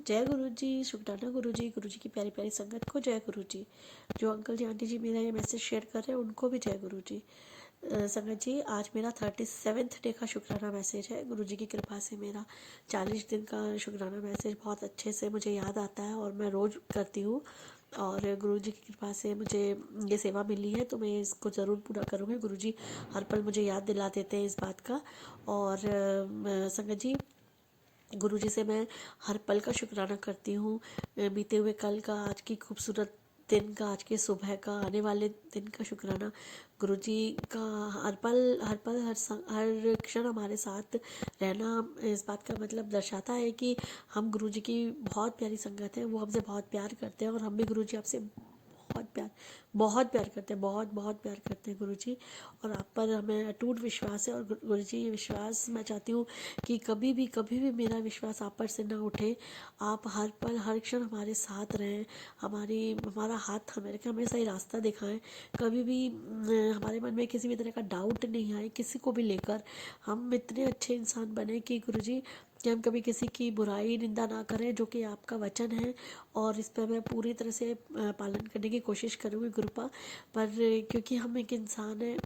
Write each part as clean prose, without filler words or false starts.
जय गुरु जी, शुक्राना गुरु जी की प्यारी प्यारी संगत को जय गुरु जी। जो अंकल जी आंटी जी मेरा ये मैसेज शेयर कर रहे हैं उनको भी जय गुरु जी। संगत जी, आज मेरा 37th डे का शुक्राना मैसेज है। गुरु जी की कृपा से मेरा 40 दिन का शुक्राना मैसेज बहुत अच्छे से मुझे याद आता है और मैं रोज़ करती हूँ। और गुरु जी की कृपा से मुझे ये सेवा मिली है तो मैं इसको ज़रूर पूरा करूँगी। गुरु जी हर पल मुझे याद दिला देते हैं इस बात का। और संगत जी, गुरुजी से मैं हर पल का शुक्राना करती हूँ। बीते हुए कल का, आज की खूबसूरत दिन का, आज के सुबह का, आने वाले दिन का शुक्राना। गुरुजी का हर पल हर क्षण हमारे साथ रहना इस बात का मतलब दर्शाता है कि हम गुरुजी की बहुत प्यारी संगत है। वो हमसे बहुत प्यार करते हैं और हम भी गुरुजी आपसे बहुत प्यार करते हैं, बहुत बहुत प्यार करते हैं गुरुजी। और आप पर हमें अटूट विश्वास है। और गुरुजी ये विश्वास मैं चाहती हूँ कि कभी भी मेरा विश्वास आप पर से ना उठे। आप हर पल हर क्षण हमारे साथ रहें, हमारा हाथ थामे रखें, हमें सही रास्ता दिखाएं। कभी भी हमारे मन में किसी भी तरह का डाउट नहीं आए किसी को भी लेकर। हम इतने अच्छे इंसान बने कि गुरुजी कि हम कभी किसी की बुराई निंदा ना करें, जो कि आपका वचन है। और इस पर मैं पूरी तरह से पालन करने की कोशिश करूँगी कृपा पर, क्योंकि हम एक इंसान हैं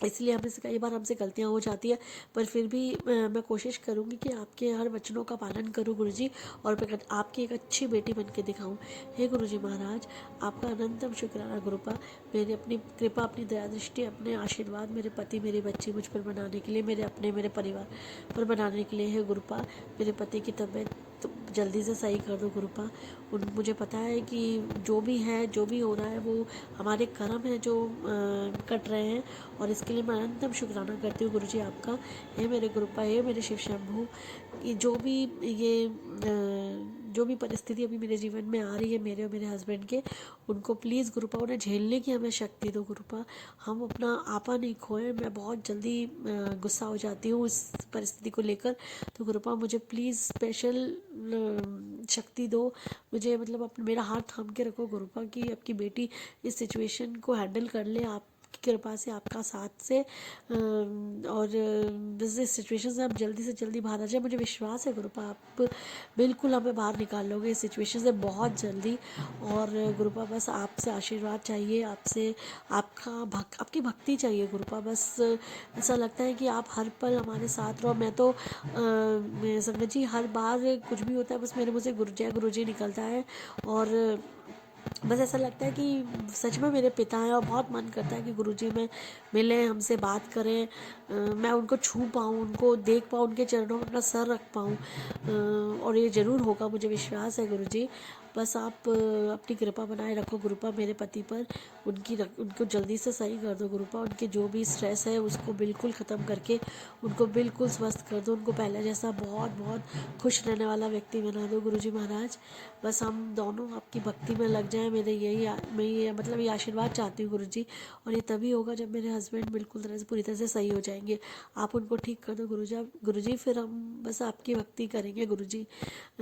इसलिए हमसे कई बार हमसे गलतियाँ हो जाती है। पर फिर भी मैं कोशिश करूँगी कि आपके हर वचनों का पालन करूँ गुरुजी, और मैं आपकी एक अच्छी बेटी बन के दिखाऊँ। हे गुरुजी महाराज, आपका अनंतम शुक्राना गुरुपा। मेरी अपनी कृपा, अपनी दया दृष्टि, अपने आशीर्वाद मेरे पति मेरी बच्ची मुझ पर बनाने के लिए, मेरे परिवार पर बनाने के लिए है गुरुपा। मेरे पति की तबीयत तो जल्दी से सही कर दो गुरुपा। मुझे पता है कि जो भी है, जो भी हो रहा है, वो हमारे कर्म है जो कट रहे हैं। और इसके लिए मैं अनंतम शुक्राना करती हूँ गुरुजी आपका। हे मेरे गुरुपा, हे मेरे शिव शंभू, कि जो भी परिस्थिति अभी मेरे जीवन में आ रही है, मेरे और मेरे हस्बैंड के, उनको प्लीज़ गुरुपा उन्हें झेलने की हमें शक्ति दो गुरुपा। हम अपना आपा नहीं खोएं। मैं बहुत जल्दी गुस्सा हो जाती हूँ इस परिस्थिति को लेकर। तो गुरुपा मुझे प्लीज़ स्पेशल शक्ति दो मुझे, मतलब मेरा हाथ थाम के रखो गुरुपा कि आपकी बेटी इस सिचुएशन को हैंडल कर ले आपकी कृपा से, आपका साथ से। और इस सिचुएशन से आप जल्दी से जल्दी बाहर आ जाए। मुझे विश्वास है गुरुपा आप बिल्कुल हमें बाहर निकाल लोगे इस सिचुएशन से बहुत जल्दी। और गुरुपा बस आपसे आशीर्वाद चाहिए, आपसे आपकी भक्ति चाहिए गुरुपा। बस ऐसा लगता है कि आप हर पल हमारे साथ रहो। मैं तो संगत जी, हर बार कुछ भी होता है बस मेरे मुँह से जय गुरु जी निकलता है। और बस ऐसा लगता है कि सच में मेरे पिता हैं और बहुत मन करता है कि गुरुजी में मिलें, हमसे बात करें, मैं उनको छू पाऊँ, उनको देख पाऊँ, उनके चरणों में अपना सर रख पाऊँ। और ये ज़रूर होगा, मुझे विश्वास है गुरुजी। बस आप अपनी कृपा बनाए रखो गुरुपा मेरे पति पर। उनको जल्दी से सही कर दो गुरुपा। उनके जो भी स्ट्रेस है उसको बिल्कुल ख़त्म करके उनको बिल्कुल स्वस्थ कर दो। उनको पहले जैसा बहुत बहुत खुश रहने वाला व्यक्ति बना दो गुरुजी महाराज। बस हम दोनों आपकी भक्ति में लग जाएं। मैं ये मतलब ये आशीर्वाद चाहती हूँ गुरुजी। और ये तभी होगा जब मेरे हस्बैंड बिल्कुल पूरी तरह से सही हो जाएंगे। आप उनको ठीक कर दो गुरुजी, फिर हम बस आपकी भक्ति करेंगे गुरुजी।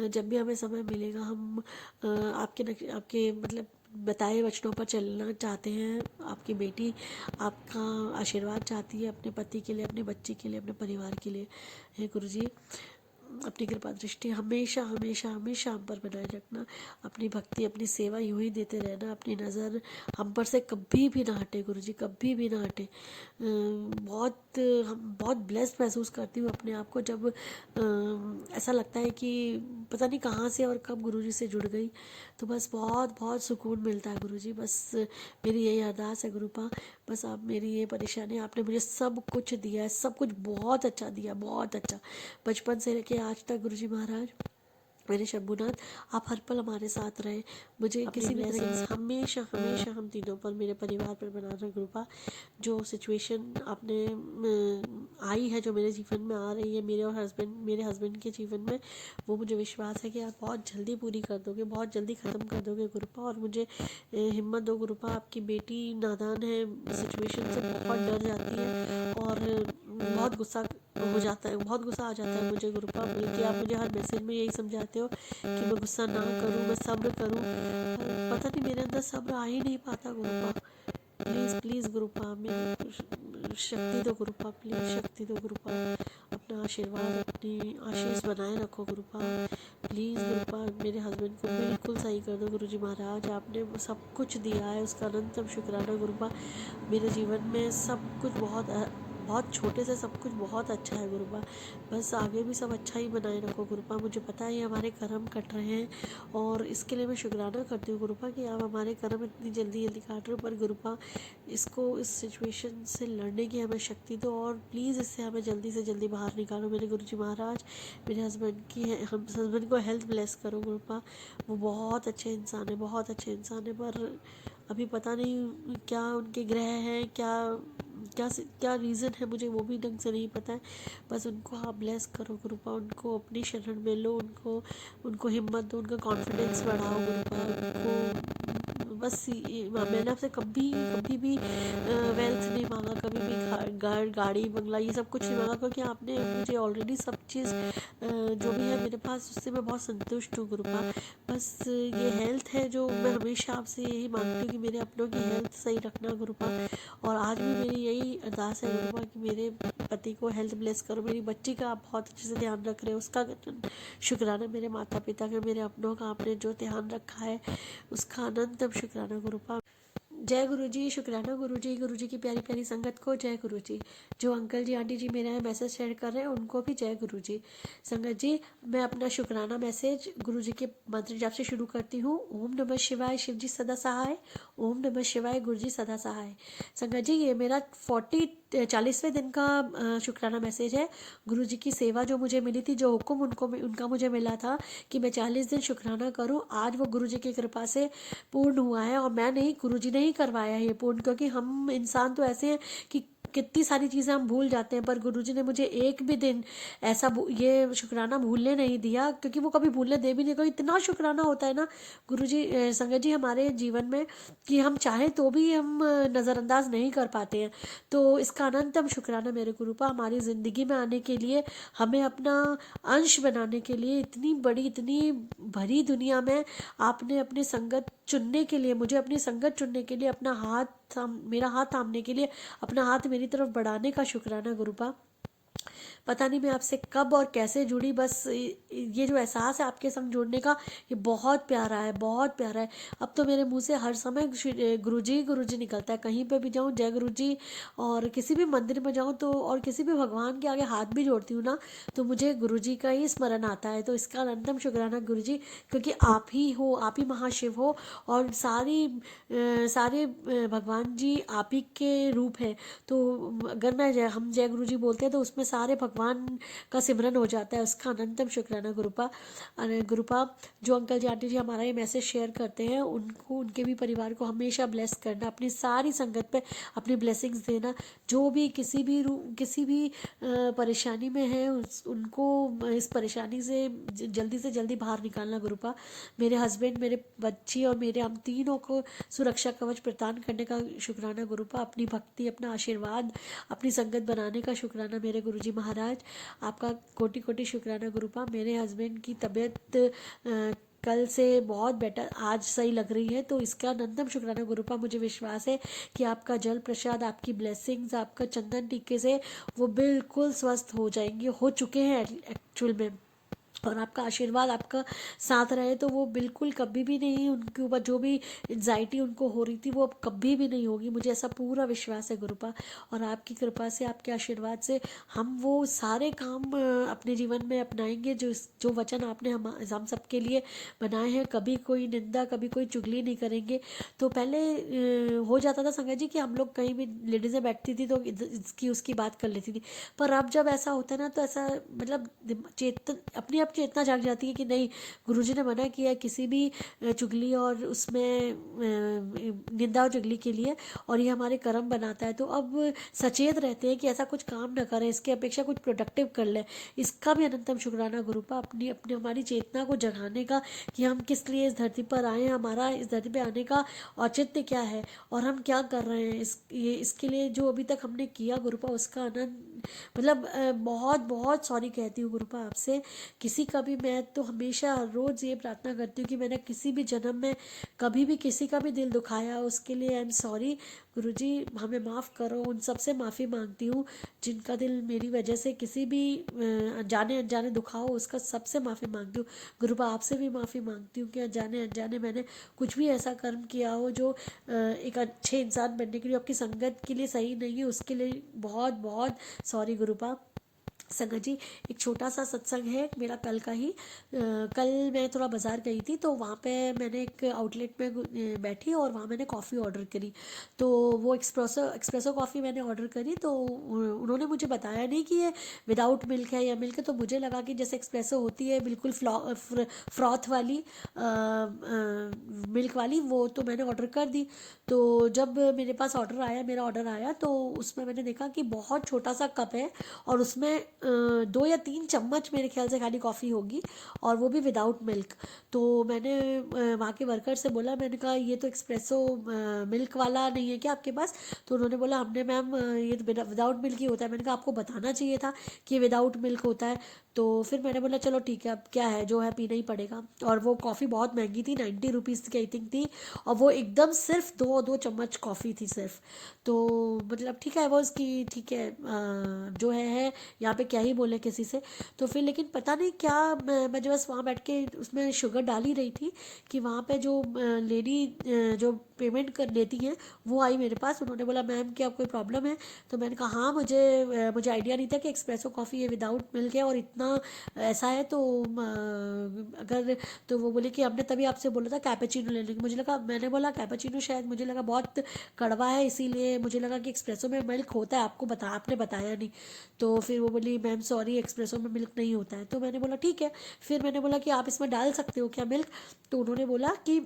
जब भी हमें समय मिलेगा हम आपके मतलब बताए वचनों पर चलना चाहते हैं। आपकी बेटी आपका आशीर्वाद चाहती है अपने पति के लिए, अपने बच्चे के लिए, अपने परिवार के लिए। हे गुरुजी, अपनी कृपा दृष्टि हमेशा हमेशा हमेशा हम पर बनाए रखना। अपनी भक्ति, अपनी सेवा यूं ही देते रहना। अपनी नज़र हम पर से कभी भी ना हटे गुरुजी, कभी भी ना हटे। हम बहुत ब्लेस्ड महसूस करती हूँ अपने आप को जब ऐसा लगता है कि पता नहीं कहाँ से और कब गुरुजी से जुड़ गई। तो बस बहुत बहुत सुकून मिलता है गुरुजी। बस मेरी यही अरदास है गुरुपा। बस आप मेरी ये परेशानी, आपने मुझे सब कुछ दिया है, सब कुछ बहुत अच्छा दिया, बहुत अच्छा, बचपन से लेके आज तक गुरुजी महाराज। मेरे शंभुनाथ, आप हर पल हमारे साथ रहे। मुझे किसी भी तरह की हमेशा हमेशा हम तीनों पर, मेरे परिवार पर बनाना कृपा। जो सिचुएशन आपने आई है, जो मेरे जीवन में आ रही है, मेरे हस्बैंड के जीवन में, वो मुझे विश्वास है कि आप बहुत जल्दी पूरी कर दोगे, बहुत जल्दी ख़त्म कर दोगे गुरुपा। और मुझे हिम्मत दो गुरुपा। आपकी बेटी नादान है, सिचुएशन से बहुत डर जाती है और बहुत गुस्सा हो जाता है, बहुत गुस्सा आ जाता है मुझे गुरुपा। बल्कि आप मुझे हर मैसेज में यही समझाते हो कि मैं गुस्सा ना करूं, मैं सब्र करूं। पता नहीं मेरे अंदर सब्र आ ही नहीं पाता गुरुपा। प्लीज़ प्लीज़ गुरुपा मेरी शक्ति दो गुरुपा, प्लीज़ शक्ति दो गुरुपा, अपना आशीर्वाद अपनी आशीष बनाए रखो गुरुपा। प्लीज़ गुरुपा मेरे हस्बैंड को बिल्कुल सही कर दो गुरुजी महाराज। आपने सब कुछ दिया है उसका अनंतम शुक्राना गुरुपा। मेरे जीवन में सब कुछ बहुत छोटे से सब कुछ बहुत अच्छा है गुरुपा। बस आगे भी सब अच्छा ही बनाए रखो गुरुपा। मुझे पता है ये हमारे कर्म कट रहे हैं और इसके लिए मैं शुक्राना करती हूँ गुरुपा कि आप हमारे कर्म इतनी जल्दी जल्दी काट रहे हो। पर गुरुपा इसको इस सिचुएशन से लड़ने की हमें शक्ति दो और प्लीज़ इससे हमें जल्दी से जल्दी बाहर निकालो मेरे गुरुजी महाराज। मेरे हस्बैंड को हेल्थ ब्लेस करो गुरुपा। वो बहुत अच्छे इंसान है, बहुत अच्छे इंसान है, पर अभी पता नहीं क्या उनके ग्रह हैं, क्या क्या क्या रीज़न है, मुझे वो भी ढंग से नहीं पता है। बस उनको आप ब्लेस करो गुरुपा, उनको अपनी शरण में लो, उनको हिम्मत दो, उनका कॉन्फिडेंस बढ़ाओ गुरुपा। उनको बस मैंने आपसे कभी कभी भी वेल्थ नहीं मांगा, कभी भी गाड़ी बंगला ये सब कुछ नहीं मांगा, क्योंकि आपने मुझे ऑलरेडी सब चीज़ जो भी है मेरे पास उससे मैं बहुत संतुष्ट हूँ गुरुपा। बस ये हेल्थ है जो मैं हमेशा आपसे यही मांगती हूँ कि मेरे अपनों की हेल्थ सही रखना गुरुपा। और आज भी मेरी यही अरदास है गुरुपा कि मेरे पति को हेल्थ ब्लेस करो। मेरी बच्ची का आप बहुत अच्छे से ध्यान रख रहे हो, उसका शुक्राना। मेरे माता पिता का, मेरे अपनों का आपने जो ध्यान रखा है उसका अनंतम शुक्राना गुरुपा। जय गुरुजी, शुक्राना गुरुजी, गुरुजी की प्यारी प्यारी संगत को जय गुरुजी। जो अंकल जी आंटी जी मेरा मैसेज शेयर कर रहे हैं उनको भी जय गुरुजी। संगत जी, मैं अपना शुक्राना मैसेज गुरुजी के मंत्र जाप से शुरू करती हूँ। ओम नमः शिवाय, शिव जी सदा सहाय। ओम नमः शिवाय, गुरुजी सदा सहाय। संगत जी, ये मेरा 40वें दिन का शुक्राना मैसेज है। गुरुजी की सेवा जो मुझे मिली थी, जो हुक्म उनका मुझे मिला था कि मैं 40 दिन शुक्राना करूं, आज वो गुरुजी की कृपा से पूर्ण हुआ है। और मैं नहीं, गुरुजी ने ही करवाया है ये पूर्ण, क्योंकि हम इंसान तो ऐसे हैं कि कितनी सारी चीज़ें हम भूल जाते हैं, पर गुरुजी ने मुझे एक भी दिन ऐसा ये शुक्राना भूलने नहीं दिया, क्योंकि वो कभी भूलने दे भी नहीं। कोई इतना शुक्राना होता है ना गुरुजी, संगत जी, हमारे जीवन में कि हम चाहे तो भी हम नज़रअंदाज नहीं कर पाते हैं। तो इसका अनंतम शुक्राना मेरे गुरुपा, हमारी ज़िंदगी में आने के लिए, हमें अपना अंश बनाने के लिए, इतनी बड़ी इतनी भरी दुनिया में आपने अपनी संगत चुनने के लिए, मुझे अपनी संगत चुनने के लिए, मेरा हाथ थामने के लिए अपना हाथ मेरी तरफ बढ़ाने का शुक्राना गुरुपा। पता नहीं मैं आपसे कब और कैसे जुड़ी, बस ये जो एहसास है आपके संग जुड़ने का, ये बहुत प्यारा है, बहुत प्यारा है। अब तो मेरे मुंह से हर समय गुरुजी निकलता है। कहीं पे भी जाऊँ जय गुरुजी, और किसी भी मंदिर में जाऊँ तो, और किसी भी भगवान के आगे हाथ भी जोड़ती हूँ ना, तो मुझे गुरुजी का ही स्मरण आता है। तो इसका अनंतम शुक्राना गुरुजी, क्योंकि आप ही हो, आप ही महाशिव हो, और सारे भगवान जी आप ही के रूप हैं। तो अगर हम जय गुरु जी बोलते हैं तो उसमें सारे भगवान का सिमरन हो जाता है। उसका अनंतम शुक्राना गुरुपा। गुरुपा, जो अंकल जी आंटी जी हमारा ये मैसेज शेयर करते हैं, उनको, उनके भी परिवार को हमेशा ब्लेस करना, अपनी सारी संगत पे अपनी ब्लेसिंग्स देना। जो भी किसी भी परेशानी में है उनको इस परेशानी से जल्दी बाहर निकालना गुरुपा। मेरे हस्बैंड, मेरे बच्ची और मेरे हम तीनों को सुरक्षा कवच प्रदान करने का शुक्राना गुरुपा। अपनी भक्ति, अपना आशीर्वाद, अपनी संगत बनाने का शुक्राना मेरे गुरुजी महाराज। आपका कोटि कोटि शुक्राना गुरुपा। मेरे हस्बैंड की तबीयत कल से बहुत बेटर, आज सही लग रही है, तो इसका अनंतम शुक्राना गुरुपा। मुझे विश्वास है कि आपका जल प्रसाद, आपकी ब्लेसिंग्स, आपका चंदन टीके से वो बिल्कुल स्वस्थ हो जाएंगे, हो चुके हैं एक्चुअल में। और आपका आशीर्वाद आपका साथ रहे तो वो बिल्कुल कभी भी नहीं, उनके ऊपर जो भी एग्जाइटी उनको हो रही थी वो अब कभी भी नहीं होगी, मुझे ऐसा पूरा विश्वास है गुरुपा। और आपकी कृपा से, आपके आशीर्वाद से हम वो सारे काम अपने जीवन में अपनाएंगे जो वचन आपने हम सबके लिए बनाए हैं। कभी कोई निंदा, कभी कोई चुगली नहीं करेंगे। तो पहले हो जाता था संगत जी कि हम लोग कहीं भी लेडीज़ें बैठती थी तो इसकी उसकी बात कर लेती थी, पर अब जब ऐसा होता है ना तो ऐसा मतलब अपनी आप चेतना जाग जाती है कि नहीं, गुरुजी ने मना किया है किसी भी चुगली और उसमें निंदा और चुगली के लिए, और ये हमारे कर्म बनाता है। तो अब सचेत रहते हैं कि ऐसा कुछ काम न करें, इसके अपेक्षा कुछ प्रोडक्टिव कर लें। इसका भी अनंतम शुक्राना गुरुपा, अपनी अपनी हमारी चेतना को जगाने का कि हम किस लिए इस धरती पर आए हैं, हमारा इस धरती पर आने का औचित्य क्या है और हम क्या कर रहे हैं। इसके लिए जो अभी तक हमने किया गुरुपा, उसका आनंद मतलब बहुत बहुत सॉरी कहती हूँ गुरुपा आपसे। किसी का भी, मैं तो हमेशा रोज़ ये प्रार्थना करती हूँ कि मैंने किसी भी जन्म में कभी भी किसी का भी दिल दुखाया, उसके लिए आई एम सॉरी गुरुजी हमें माफ़ करो, उन सब से माफ़ी मांगती हूँ जिनका दिल मेरी वजह से किसी भी जाने अनजाने दुखा हो, उसका सबसे माफ़ी मांगती हूँ। गुरुपा आपसे भी माफ़ी मांगती हूँ कि जाने अनजाने मैंने कुछ भी ऐसा कर्म किया हो जो एक अच्छे इंसान बनने के लिए, आपकी संगत के लिए सही नहीं है, उसके लिए बहुत बहुत सॉरी गुरुपा। संगत जी, एक छोटा सा सत्संग है मेरा कल का ही। कल मैं थोड़ा बाज़ार गई थी, तो वहाँ पे मैंने एक आउटलेट में बैठी और वहाँ मैंने कॉफ़ी ऑर्डर करी। तो वो एक्सप्रेसो कॉफ़ी मैंने ऑर्डर करी, तो उन्होंने मुझे बताया नहीं कि ये विदाउट मिल्क है या मिल्क है। तो मुझे लगा कि जैसे एक्सप्रेसो होती है बिल्कुल फ्रॉथ वाली मिल्क वाली, वो तो मैंने ऑर्डर कर दी। तो जब मेरे पास मेरा ऑर्डर आया, तो उसमें मैंने देखा कि बहुत छोटा सा कप है और उसमें 2 या 3 चम्मच मेरे ख्याल से खाली कॉफ़ी होगी, और वो भी विदाउट मिल्क। तो मैंने वहाँ के वर्कर से बोला, मैंने कहा ये तो एक्सप्रेसो मिल्क वाला नहीं है क्या आपके पास? तो उन्होंने बोला हमने मैम ये तो विदाउट मिल्क ही होता है। मैंने कहा आपको बताना चाहिए था कि ये विदाउट मिल्क होता है। तो फिर मैंने बोला चलो ठीक है, अब क्या है, जो है पीना ही पड़ेगा। और वो कॉफ़ी बहुत महंगी थी, 90 रुपीज़ की आई थिंक थी, और वो एकदम सिर्फ 2 चम्मच कॉफ़ी थी सिर्फ। तो मतलब ठीक है, वो उसकी ठीक है, जो है यहाँ पे क्या ही बोले किसी से। तो फिर लेकिन पता नहीं क्या, मैं जो बस वहाँ बैठ के उसमें शुगर डाल ही रही थी कि वहाँ पे जो लेडी जो पेमेंट कर लेती हैं, वो आई मेरे पास। उन्होंने बोला मैम क्या कोई प्रॉब्लम है? तो मैंने कहा हाँ, मुझे आइडिया नहीं था कि एक्सप्रेसो कॉफ़ी ये विदाउट मिल्क है और इतना ऐसा है। तो अगर, तो वो बोले कि हमने तभी आपसे बोला था कैपेचिनो लेने की। मुझे लगा, मैंने बोला कैपेचिनो शायद मुझे लगा बहुत कड़वा है, इसीलिए मुझे लगा कि एक्सप्रेसो में मिल्क होता है, आपने बताया नहीं। तो फिर वो बोली मैम सॉरी, एक्सप्रेसो में मिल्क नहीं होता है। तो मैंने बोला ठीक है। फिर मैंने बोला कि आप इसमें डाल सकते हो क्या मिल्क? तो उन्होंने बोला कि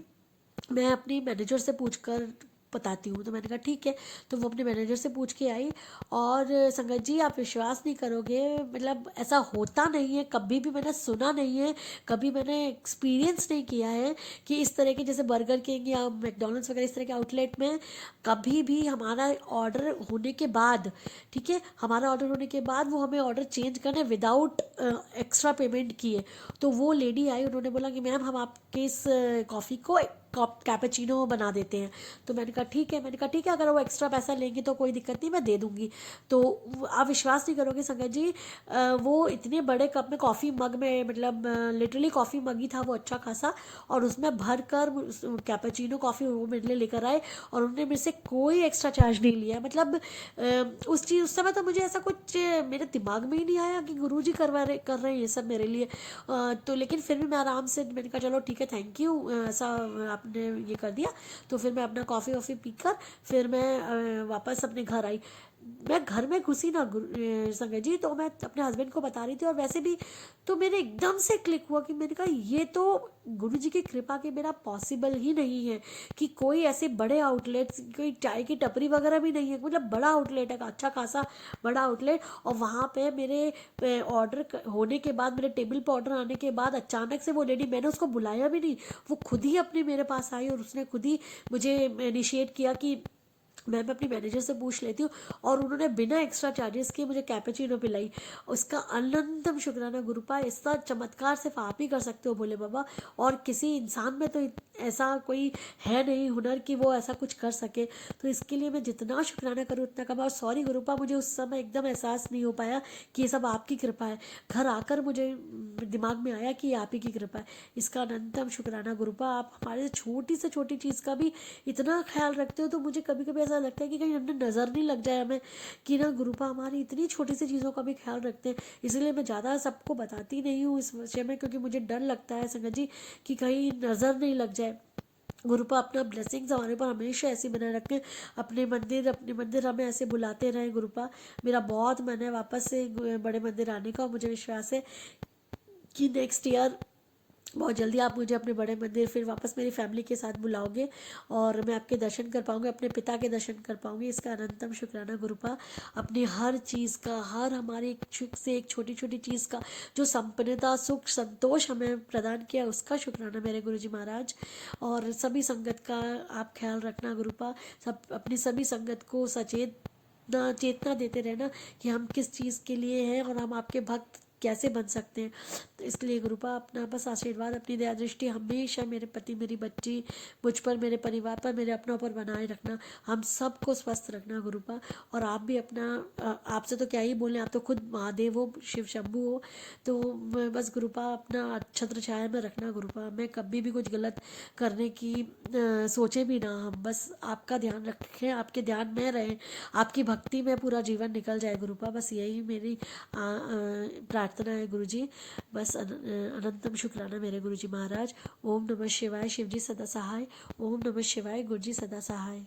मैं अपनी मैनेजर से पूछ कर बताती हूँ। तो मैंने कहा ठीक है। तो वो अपने मैनेजर से पूछ के आई, और संगत जी आप विश्वास नहीं करोगे, मतलब ऐसा होता नहीं है, कभी भी मैंने सुना नहीं है, कभी मैंने एक्सपीरियंस नहीं किया है कि इस तरह के जैसे बर्गर किंग या मैकडोनल्ड्स वगैरह इस तरह के आउटलेट में कभी भी हमारा ऑर्डर होने के बाद, ठीक है, हमारा ऑर्डर होने के बाद वो हमें ऑर्डर चेंज करना विदाउट एक्स्ट्रा पेमेंट किए। तो वो लेडी आई, उन्होंने बोला कि मैम हम आपके इस कॉफ़ी को कैपेचिनो बना देते हैं। तो मैंने कहा ठीक है। मैंने कहा ठीक है, अगर वो एक्स्ट्रा पैसा लेंगे तो कोई दिक्कत नहीं, मैं दे दूंगी। तो आप विश्वास नहीं करोगे संगत जी, वो इतने बड़े कप में कॉफ़ी मग में, मतलब लिटरली कॉफ़ी मग ही था वो अच्छा खासा, और उसमें भर कर कैपेचिनो कॉफ़ी वो मेरे लिए लेकर आए, और उन्होंने मेरे से कोई एक्स्ट्रा चार्ज नहीं लिया। मतलब उस समय तो मुझे ऐसा कुछ मेरे दिमाग में ही नहीं आया कि गुरुजी कर रहे हैं ये सब मेरे लिए। तो लेकिन फिर भी मैं आराम से, मैंने कहा चलो ठीक है, थैंक यू, ऐसा आपने ये कर दिया। तो फिर मैं अपना कॉफ़ी वॉफ़ी पीकर फिर मैं वापस अपने घर आई। मैं घर में घुसी ना संगत जी, तो मैं अपने हस्बैंड को बता रही थी, और वैसे भी तो मेरे एकदम से क्लिक हुआ कि मैंने कहा ये तो गुरु जी की कृपा के बिना पॉसिबल ही नहीं है कि कोई ऐसे बड़े आउटलेट्स, कोई चाय की टपरी वगैरह भी नहीं है, मतलब बड़ा आउटलेट है, अच्छा खासा बड़ा आउटलेट। और वहाँ पे मेरे ऑर्डर होने के बाद, मेरे टेबल पर ऑर्डर आने के बाद अचानक से वो लेडी, मैंने उसको बुलाया भी नहीं, वो खुद ही अपने मेरे पास आई और उसने खुद ही मुझे इनिशिएट किया कि मैं अपनी मैनेजर से पूछ लेती हूँ, और उन्होंने बिना एक्स्ट्रा चार्जेस के मुझे कैपेचिनो पिलाई। उसका अनंतम शुक्राना गुरुपा, ऐसा चमत्कार सिर्फ आप ही कर सकते हो भोले बाबा, और किसी इंसान में तो ऐसा कोई है नहीं हुनर कि वो ऐसा कुछ कर सके। तो इसके लिए मैं जितना शुक्राना करूँ उतना कम। और सॉरी गुरुपा, मुझे उस समय एकदम एहसास नहीं हो पाया कि ये सब आपकी कृपा है। घर आकर मुझे दिमाग में आया कि ये आप ही की कृपा है। इसका अनंतम शुक्राना गुरुपा, आप हमारे छोटी से छोटी चीज़ का भी इतना ख्याल रखते हो। तो मुझे कभी कभी ऐसा लगता है कि कहीं हमने नज़र नहीं लग जाए हमें, कि ना गुरुपा हमारी इतनी छोटी सी चीज़ों का भी ख्याल रखते हैं। इसलिए मैं ज़्यादा सबको बताती नहीं हूँ इस विषय में, क्योंकि मुझे डर लगता है संगत जी कि कहीं नज़र नहीं लग जाए। गुरुपा अपना ब्लेसिंग्स हमारे ऊपर हमेशा ऐसी बनाए रखें, अपने मंदिर हमें ऐसे बुलाते रहें गुरुपा। मेरा बहुत मन है वापस से बड़े मंदिर आने का, और मुझे विश्वास है कि नेक्स्ट ईयर बहुत जल्दी आप मुझे अपने बड़े मंदिर फिर वापस मेरी फैमिली के साथ बुलाओगे, और मैं आपके दर्शन कर पाऊँगी, अपने पिता के दर्शन कर पाऊँगी। इसका अनंतम शुक्राना गुरुपा। अपनी हर चीज़ का, हर हमारी एक से एक छोटी छोटी चीज़ का जो संपन्नता, सुख, संतोष हमें प्रदान किया, उसका शुक्राना मेरे गुरुजी महाराज। और सभी संगत का आप ख्याल रखना गुरुपा, सब अपनी सभी संगत को सचेत चेतना देते रहना कि हम किस चीज़ के लिए हैं, और हम आपके भक्त कैसे बन सकते हैं। तो इसलिए गुरुपा अपना बस आशीर्वाद, अपनी दया दृष्टि हमेशा मेरे पति, मेरी बच्ची, मुझ पर, मेरे परिवार पर, मेरे अपनों पर बनाए रखना, हम सबको स्वस्थ रखना गुरुपा। और आप भी अपना, आपसे तो क्या ही बोलें, आप तो खुद महादेव हो, शिव शंभू हो, तो बस गुरुपा अपना छत्र छाया में रखना गुरुपा। मैं कभी भी कुछ गलत करने की सोचे भी ना, हम बस आपका ध्यान रखें, आपके ध्यान में रहें, आपकी भक्ति में पूरा जीवन निकल जाए गुरुपा। बस यही मेरी प्रार्थना है गुरुजी। बस अनंतम शुक्राना मेरे गुरुजी महाराज। ओम नमः शिवाय, शिवजी सदा सहाय। ओम नमः शिवाय, गुरुजी सदा सहाय।